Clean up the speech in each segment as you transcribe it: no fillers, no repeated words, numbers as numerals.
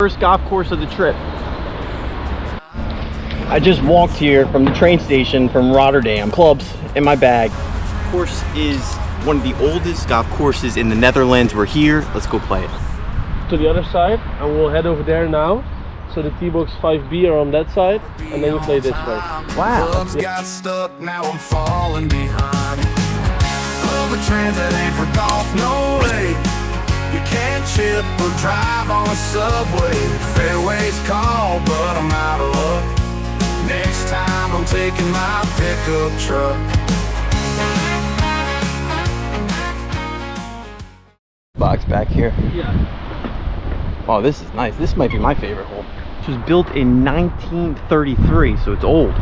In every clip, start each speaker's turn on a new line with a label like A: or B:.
A: First golf course of the trip. I just walked here from the train station from Rotterdam. Clubs in my bag. Course is one of the oldest golf courses in the Netherlands. We're here. Let's go play it.
B: To the other side, and we'll head over there now. So the T-box 5B are on that side, and then you play this way.
A: Wow.
C: Clubs got stuck, now I'm falling behind. Public transit ain't for golf, no way. You can't chip or drive on a subway. Fairways call, but I'm out of luck. Next time I'm taking my pickup truck.
A: Box back here.
B: Yeah.
A: Oh, this is nice. This might be my favorite hole. This was built in 1933, so it's old.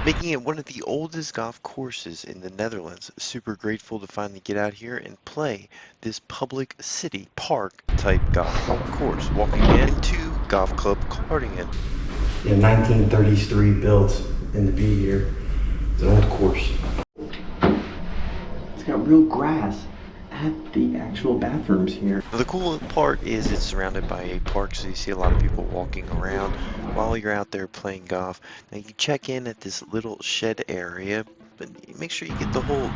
D: Making it one of the oldest golf courses in the Netherlands. Super grateful to finally get out here and play this public city park type golf course. Walking into Golf Club Kralingen.
A: Yeah, 1933 built in the B here. It's an old course. It's got real grass at the actual bathrooms here.
D: Now, the cool part is it's surrounded by a park, so you see a lot of people walking around while you're out there playing golf. Now you check in at this little shed area, but make sure you get the whole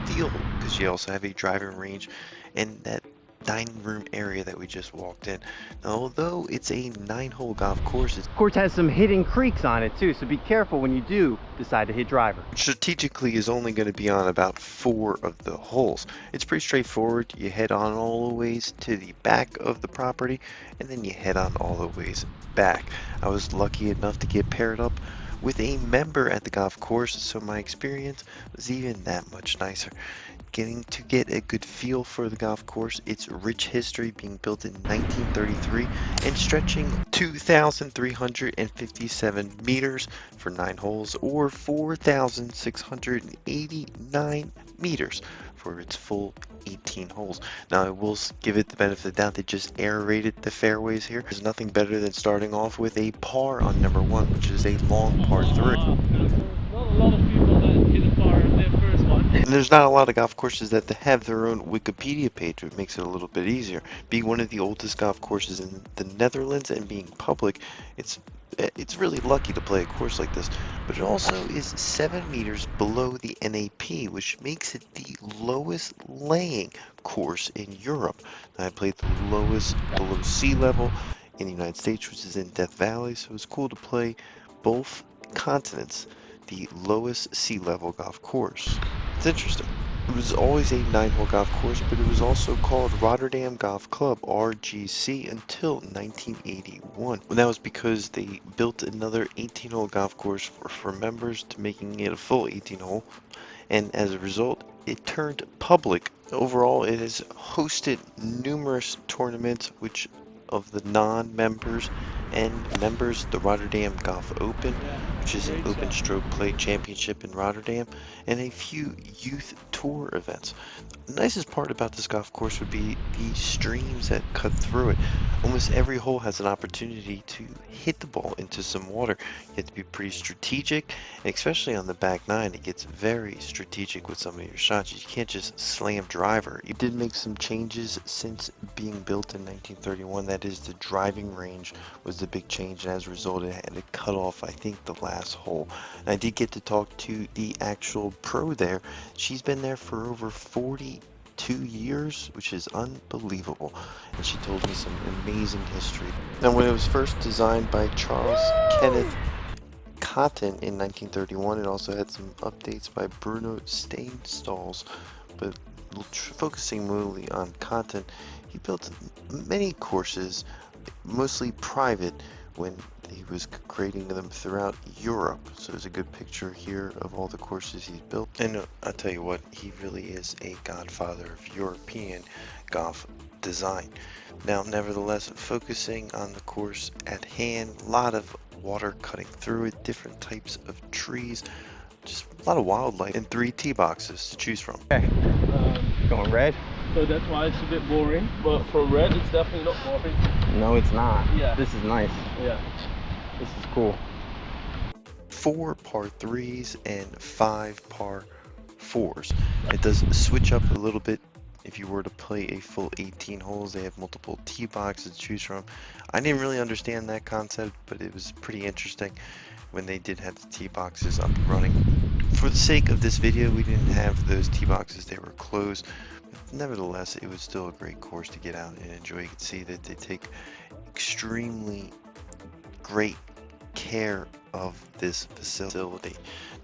D: feel, because you also have a driving range and that dining room area that we just walked in. Now, although it's a 9-hole golf course,
A: Of course, it has some hidden creeks on it too, so be careful when you do decide to hit driver.
D: strategically is only going to be on about 4 of the holes. It's pretty straightforward. You head on all the ways to the back of the property, and then you head on all the ways back. I was lucky enough to get paired up with a member at the golf course, so my experience was even that much nicer. Getting to get a good feel for the golf course, its rich history being built in 1933 and stretching 2,357 meters for 9 holes, or 4,689 meters for its full 18 holes. Now I will give it the benefit of the doubt, they just aerated the fairways here. There's nothing better than starting off with a par on number 1, which is a long par 3.
B: Not a lot of people that hit a par in their first one.
D: And there's not a lot of golf courses that have their own Wikipedia page, which makes it a little bit easier. Being one of the oldest golf courses in the Netherlands and being public, it's really lucky to play a course like this. But it also is 7 meters below the NAP, which makes it the lowest laying course in Europe. Now, I played the lowest below sea level in the United States, which is in Death Valley, so it's cool to play both continents, the lowest sea level golf course. It's interesting. It was always a 9-hole golf course, but it was also called Rotterdam Golf Club, RGC, until 1981. And that was because they built another 18-hole golf course for members, to making it a full 18-hole. And as a result, it turned public. Overall, it has hosted numerous tournaments, which of the non-members and members, the Rotterdam Golf Open, which is an open stroke play championship in Rotterdam, and a few youth tour events. The nicest part about this golf course would be the streams that cut through it. Almost every hole has an opportunity to hit the ball into some water. You have to be pretty strategic, and especially on the back 9, it gets very strategic with some of your shots. You can't just slam driver. It did make some changes since being built in 1931. That is, the driving range was the big change, and as a result, it had to cut off, I think, the last hole. And I did get to talk to the actual pro there. She's been there for over 42 years, which is unbelievable, and she told me some amazing history. Now, when it was first designed by Charles Kenneth Cotton in 1931, it also had some updates by Bruno Steenstals, but focusing mainly on Cotton, he built many courses, mostly private, when he was creating them throughout Europe. So there's a good picture here of all the courses he's built. And I'll tell you what, he really is a godfather of European golf design. Now, nevertheless, focusing on the course at hand, a lot of water cutting through it, different types of trees, just a lot of wildlife, and 3 tee boxes to choose from.
A: Okay, going red?
B: So that's why it's a bit boring. But for red, it's definitely not boring.
A: No, it's not.
B: Yeah.
A: This is nice.
B: Yeah.
A: This is cool.
D: 4 par 3s and 5 par 4s. It does switch up a little bit if you were to play a full 18 holes, they have multiple tee boxes to choose from. I didn't really understand that concept, but it was pretty interesting when they did have the tee boxes up and running. For the sake of this video, we didn't have those tee boxes, they were closed. But nevertheless, it was still a great course to get out and enjoy. You can see that they take extremely great care of this facility.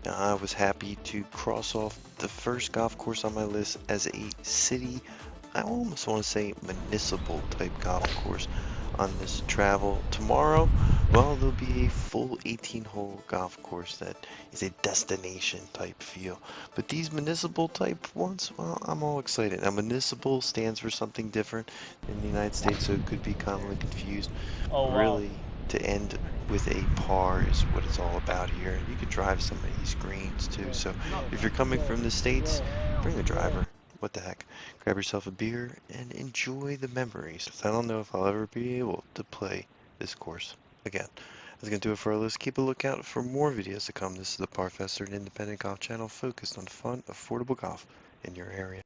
D: Now, I was happy to cross off the first golf course on my list as a city, I almost want to say municipal type golf course on this travel. Tomorrow, well, there'll be a full 18-hole golf course that is a destination type feel. But these municipal type ones, well, I'm all excited. Now, municipal stands for something different in the United States, so it could be commonly confused.
B: Oh, wow.
D: Really, to end with a par is what it's all about here. You could drive some of these greens too, so if you're coming from the States, bring a driver. What the heck? Grab yourself a beer and enjoy the memories. I don't know if I'll ever be able to play this course again. That's going to do it for our list. Keep a lookout for more videos to come. This is the Parfester, an independent golf channel focused on fun, affordable golf in your area.